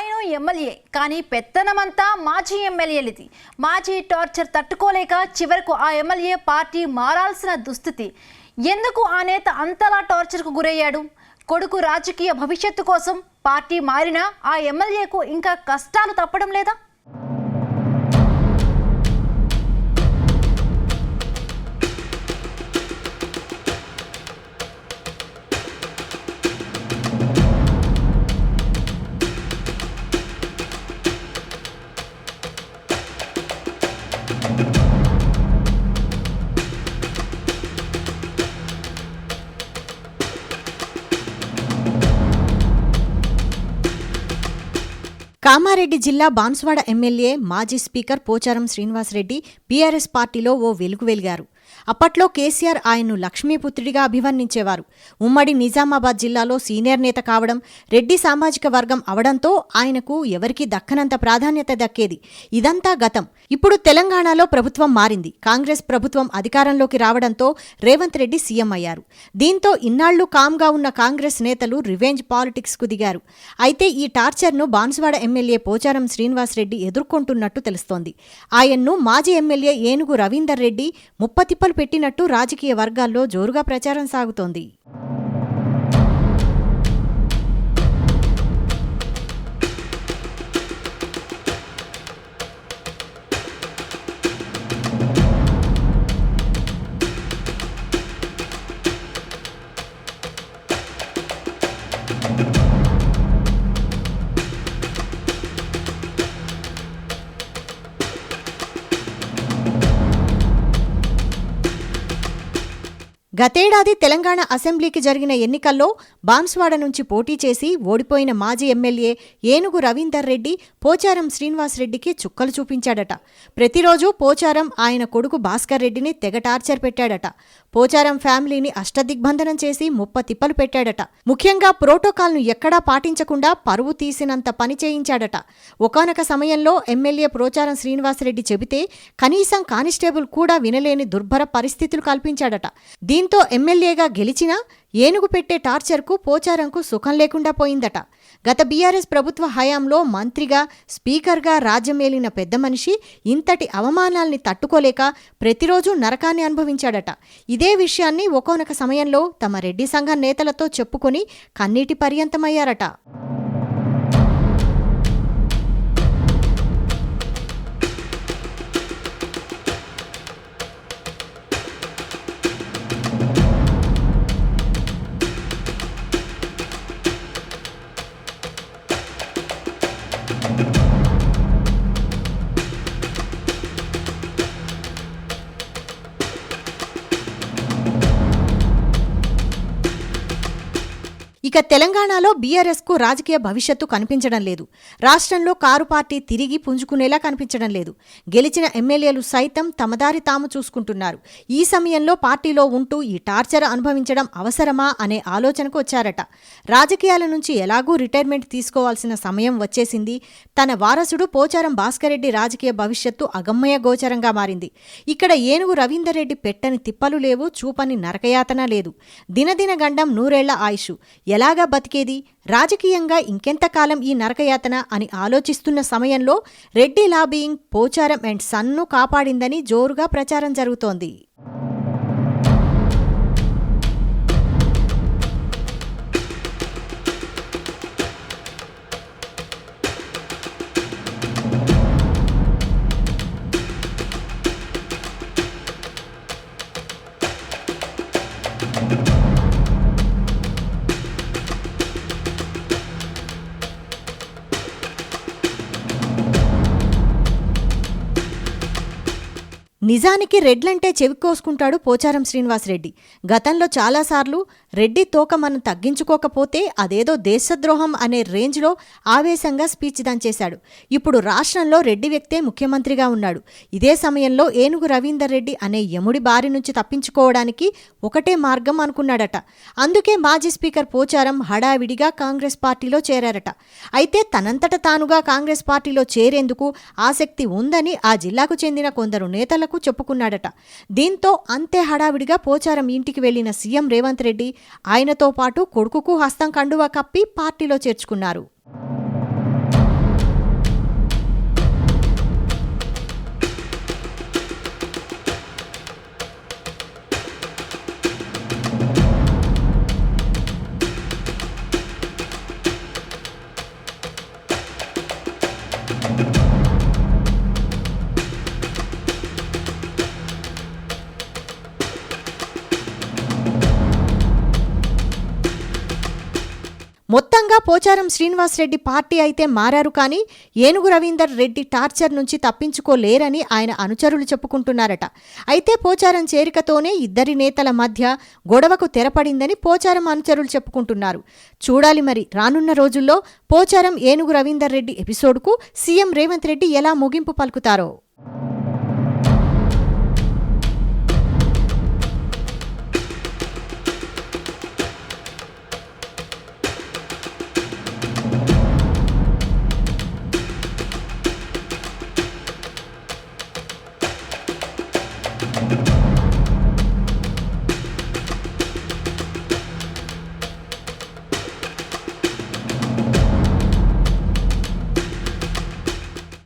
ఆయన ఎమ్మెల్యే కానీ పెత్తనమంతా మాజీ ఎమ్మెల్యేలది. మాజీ టార్చర్ తట్టుకోలేక చివరకు ఆ ఎమ్మెల్యే పార్టీ మారాల్సిన దుస్థితి. ఎందుకు ఆ నేత అంతలా టార్చర్కు గురయ్యాడు? కొడుకు రాజకీయ భవిష్యత్తు కోసం పార్టీ మారినా ఆ ఎమ్మెల్యేకు ఇంకా కష్టాలు తప్పడం లేదా? కామారెడ్డి జిల్లా బాన్సువాడ ఎమ్మెల్యే మాజీ స్పీకర్ పోచారం శ్రీనివాసరెడ్డి బీఆర్ఎస్ పార్టీలో ఓ వెలుగు వెలిగారు. అప్పట్లో కేసీఆర్ ఆయన్ను లక్ష్మీపుత్రుడిగా అభివర్ణించేవారు. ఉమ్మడి నిజామాబాద్ జిల్లాలో సీనియర్ నేత కావడం, రెడ్డి సామాజిక వర్గం అవడంతో ఆయనకు ఎవరికీ దక్కనంత ప్రాధాన్యత దక్కేది. ఇదంతా గతం. ఇప్పుడు తెలంగాణలో ప్రభుత్వం మారింది. కాంగ్రెస్ ప్రభుత్వం అధికారంలోకి రావడంతో రేవంత్ రెడ్డి సీఎం అయ్యారు. దీంతో ఇన్నాళ్లు కామ్గా ఉన్న కాంగ్రెస్ నేతలు రివెంజ్ పాలిటిక్స్కు దిగారు. అయితే ఈ టార్చర్ను బాన్సువాడ ఎమ్మెల్యే పోచారం శ్రీనివాసరెడ్డి ఎదుర్కొంటున్నట్టు తెలుస్తోంది. ఆయన్ను మాజీ ఎమ్మెల్యే ఏనుగు రవీందర్ రెడ్డి ముప్పతిప్పలు పెట్టినట్టు రాజకీయ వర్గాల్లో జోరుగా ప్రచారం సాగుతోంది. గతేడాది తెలంగాణ అసెంబ్లీకి జరిగిన ఎన్నికల్లో బాన్సువాడ నుంచి పోటీ చేసి ఓడిపోయిన మాజీ ఎమ్మెల్యే ఏనుగు రవీందర్ రెడ్డి పోచారం శ్రీనివాసరెడ్డికి చుక్కలు చూపించాడట. ప్రతిరోజు పోచారం ఆయన కొడుకు భాస్కర్ రెడ్డిని తెగ టార్చర్ పెట్టాడట. పోచారం ఫ్యామిలీని అష్టదిగ్బంధనం చేసి ముప్పతిప్పలు పెట్టాడట. ముఖ్యంగా ప్రోటోకాల్ను ఎక్కడా పాటించకుండా పరువు తీసినంత పని చేయించాడట. ఒకానొక సమయంలో ఎమ్మెల్యే పోచారం శ్రీనివాసరెడ్డి చెబితే కనీసం కానిస్టేబుల్ కూడా వినలేని దుర్భర పరిస్థితులు కల్పించాడట. దీంతో ఎమ్మెల్యేగా గెలిచినా ఏనుగు పెట్టే టార్చర్కు పోచారంకు సుఖం లేకుండా పోయిందట. గత బీఆర్ఎస్ ప్రభుత్వ హయాంలో మంత్రిగా, స్పీకర్గా రాజ్యమేలిన పెద్ద మనిషి ఇంతటి అవమానాల్ని తట్టుకోలేక ప్రతిరోజు నరకాన్ని అనుభవించాడట. ఇదే విషయాన్ని ఒకానొక సమయంలో తమ రెడ్డి సంఘం నేతలతో చెప్పుకొని కన్నీటి పర్యంతమయ్యారట. ఇక తెలంగాణలో బీఆర్ఎస్కు రాజకీయ భవిష్యత్తు కనిపించడం లేదు. రాష్ట్రంలో కారు పార్టీ తిరిగి పుంజుకునేలా కనిపించడం లేదు. గెలిచిన ఎమ్మెల్యేలు సైతం తమదారి తాము చూసుకుంటున్నారు. ఈ సమయంలో పార్టీలో ఉంటూ ఈ టార్చర్ అనుభవించడం అవసరమా అనే ఆలోచనకు వచ్చారట. రాజకీయాల నుంచి ఎలాగూ రిటైర్మెంట్ తీసుకోవాల్సిన సమయం వచ్చేసింది. తన వారసుడు పోచారం భాస్కర్ రెడ్డి రాజకీయ భవిష్యత్తు అగమ్య గోచరంగా మారింది. ఇక్కడ ఏనుగు రవీందర్ రెడ్డి పెట్టని తిప్పలు లేవు, చూపని నరకయాతన లేదు. దినదిన గండం నూరేళ్ల ఆయుష్. ఎలాగా బతికేది? రాజకీయంగా ఇంకెంతకాలం ఈ నరకయాతన అని ఆలోచిస్తున్న సమయంలో రెడ్డి లాబీయింగ్ పోచారం అండ్ సన్ను కాపాడిందని జోరుగా ప్రచారం జరుగుతోంది. నిజానికి రెడ్లంటే చెవికోసుకుంటాడు పోచారం శ్రీనివాసరెడ్డి. గతంలో చాలాసార్లు రెడ్డి తోక మనం తగ్గించుకోకపోతే అదేదో దేశద్రోహం అనే రేంజ్లో ఆవేశంగా స్పీచ్ దంచేశాడు. ఇప్పుడు రాష్ట్రంలో రెడ్డి వ్యక్తే ముఖ్యమంత్రిగా ఉన్నాడు. ఇదే సమయంలో ఏనుగు రవీందర్ రెడ్డి అనే యముడి బారి నుంచి తప్పించుకోవడానికి ఒకటే మార్గం అనుకున్నాడట. అందుకే మాజీ స్పీకర్ పోచారం హడావిడిగా కాంగ్రెస్ పార్టీలో చేరారట. అయితే తనంతట తానుగా కాంగ్రెస్ పార్టీలో చేరేందుకు ఆసక్తి ఉందని ఆ జిల్లాకు చెందిన కొందరు నేతలకు చెప్పుకున్నాడట. దీంతో అంతే హడావిడిగా పోచారం ఇంటికి వెళ్లిన సీఎం రేవంత్ రెడ్డి ఆయనతో పాటు కొడుకుకు హస్తం కండువా కప్పి పార్టీలో చేర్చుకున్నారు. నిజంగా పోచారం శ్రీనివాస్ రెడ్డి పార్టీ అయితే మారారు కానీ ఏనుగు రవీందర్ రెడ్డి టార్చర్ నుంచి తప్పించుకోలేరని ఆయన అనుచరులు చెప్పుకుంటున్నారట. అయితే పోచారం చేరికతోనే ఇద్దరి నేతల మధ్య గొడవకు తెరపడిందని పోచారం అనుచరులు చెప్పుకుంటున్నారు. చూడాలి మరి రానున్న రోజుల్లో పోచారం ఏనుగు రవీందర్ రెడ్డి ఎపిసోడ్కు సీఎం రేవంత్ రెడ్డి ఎలా ముగింపు పలుకుతారో.